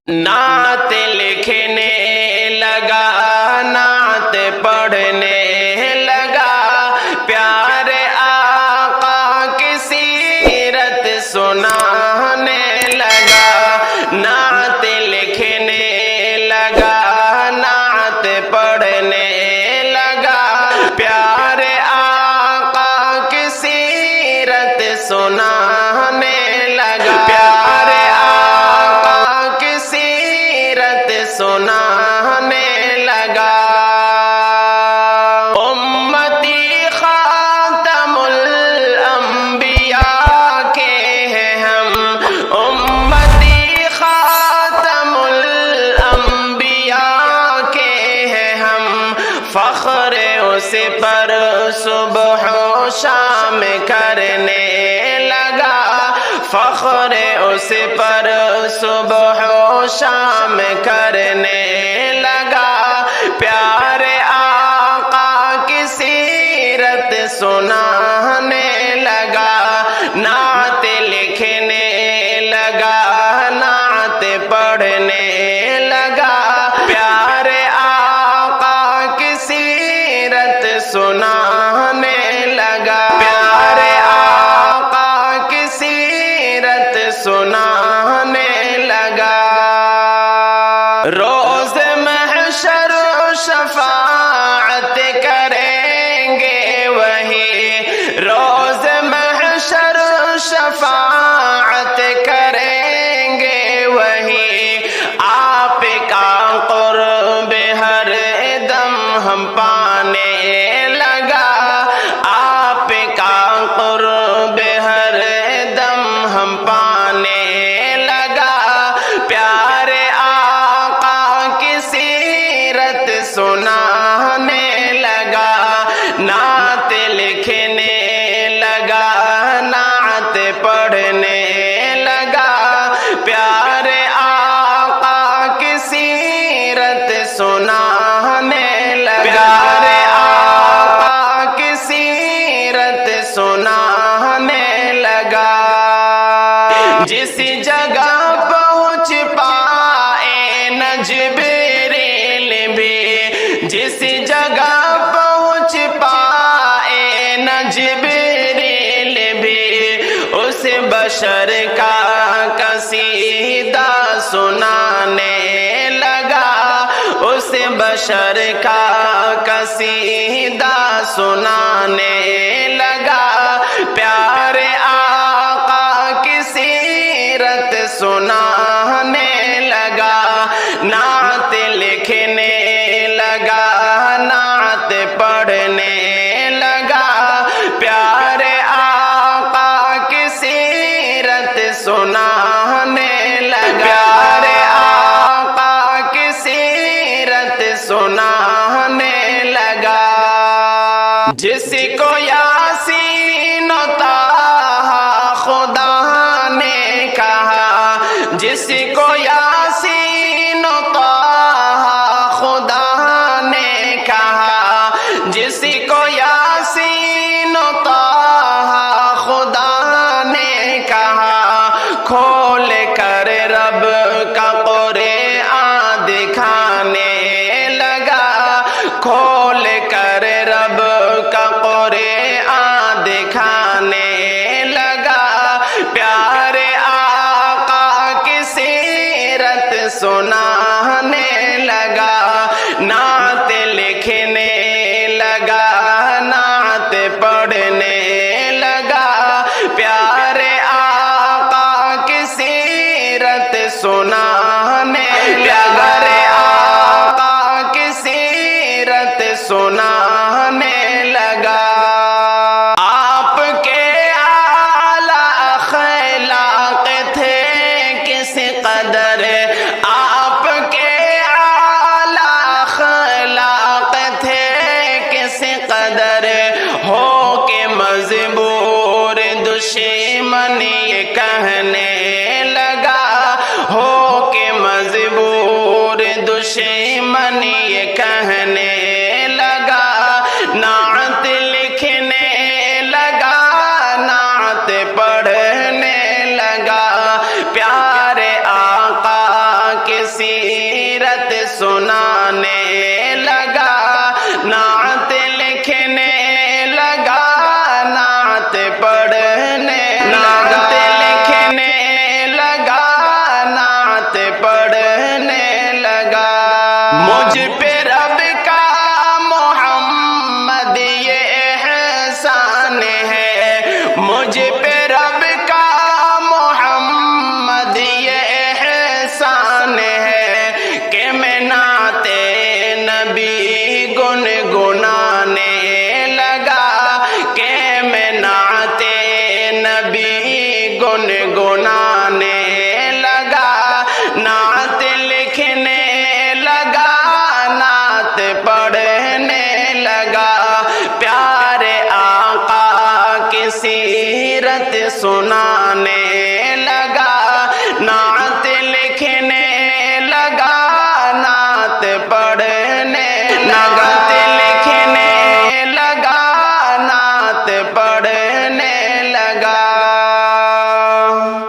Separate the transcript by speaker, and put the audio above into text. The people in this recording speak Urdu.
Speaker 1: نعت لکھنے لگا، نعت پڑھنے لگا، پیارے آقا کی سیرت سنانے لگا، نعت لکھنے لگا، نعت پڑھنے لگا، پیارے آقا کی سیرت سنانے لگا، پیارے آقا کی سیرت سنانے لگا۔ امتی خاتم الانبیاء کے ہیں ہم، امتی خاتم الانبیاء کے ہیں ہم، فخر اس پر صبح و شام کرنے لگا، فخر اس پر صبح و شام کرنے لگا، پیارے آقا کی سیرت سنانے لگا، نعت لکھنے لگا، نعت پڑھنے لگا، پیارے آقا کی سیرت سنانے لگا، پیارے آقا کی سیرت سنانے لگا۔ روز محشر شفاعت کریں گے وہی، روز محشر شفاعت کریں گے وہی، آپ کا قرب ہر دم ہم پانے لگا، آپ کا قرب ہر دم ہم پانے لگا، پیارے آقا کی سیرت سنانے لگا، نعت لکھنے لگا، نعت پڑھنے لگا، پیارے آقا کی سیرت سنانے لگا، پیارے آقا کی سیرت سنانے لگا۔ جس جگہ پہنچ پائے نہ جبریل بھی، جس جگہ پہنچ پائے نہ جبریل بھی، اس بشر کا قصیدہ سنانے لگا، اس بشر کا قصیدہ سنانے لگا، پیارے آقا کی سیرت سنانے لگا، نعت لکھنے لگا، نعت پڑھنے لگا، پیارے آقا کی سیرت سنانے لگا، پیارے آقا کی سیرت سنانے لگا۔ جس کو یاسین و طٰہٰ خدا نے کہا، جس کو یاسین و طٰہٰ خدا نے کہا، جس کو یاسین و طٰہٰ خدا نے کہا، کھول کر رب کا قرآن دکھانے لگا، کھول کر رب کا قرآن دکھانے لگا، پیارے آقا کی سیرت سنانے لگا، نعت لکھنے لگا، نعت پڑھنے لگا، پیارے آقا کی سیرت سنانے لگا، پیارے آقا کی سیرت سنانے لگا۔ آپ کے اعلیٰ اخلاق تھے کس قدر، آپ کے اعلیٰ مجھ پہ رب کا محمد یہ احسان ہے کہ میں نعت نبی گنگنانے لگا، کہ میں نعت نبی گنگنانے لگا، نعت لکھنے لگا، نعت پڑھنے لگا، پیارے آقا کی سیرت سنانے لگا، نعت لکھنے لگا، نعت پڑھنے لگا۔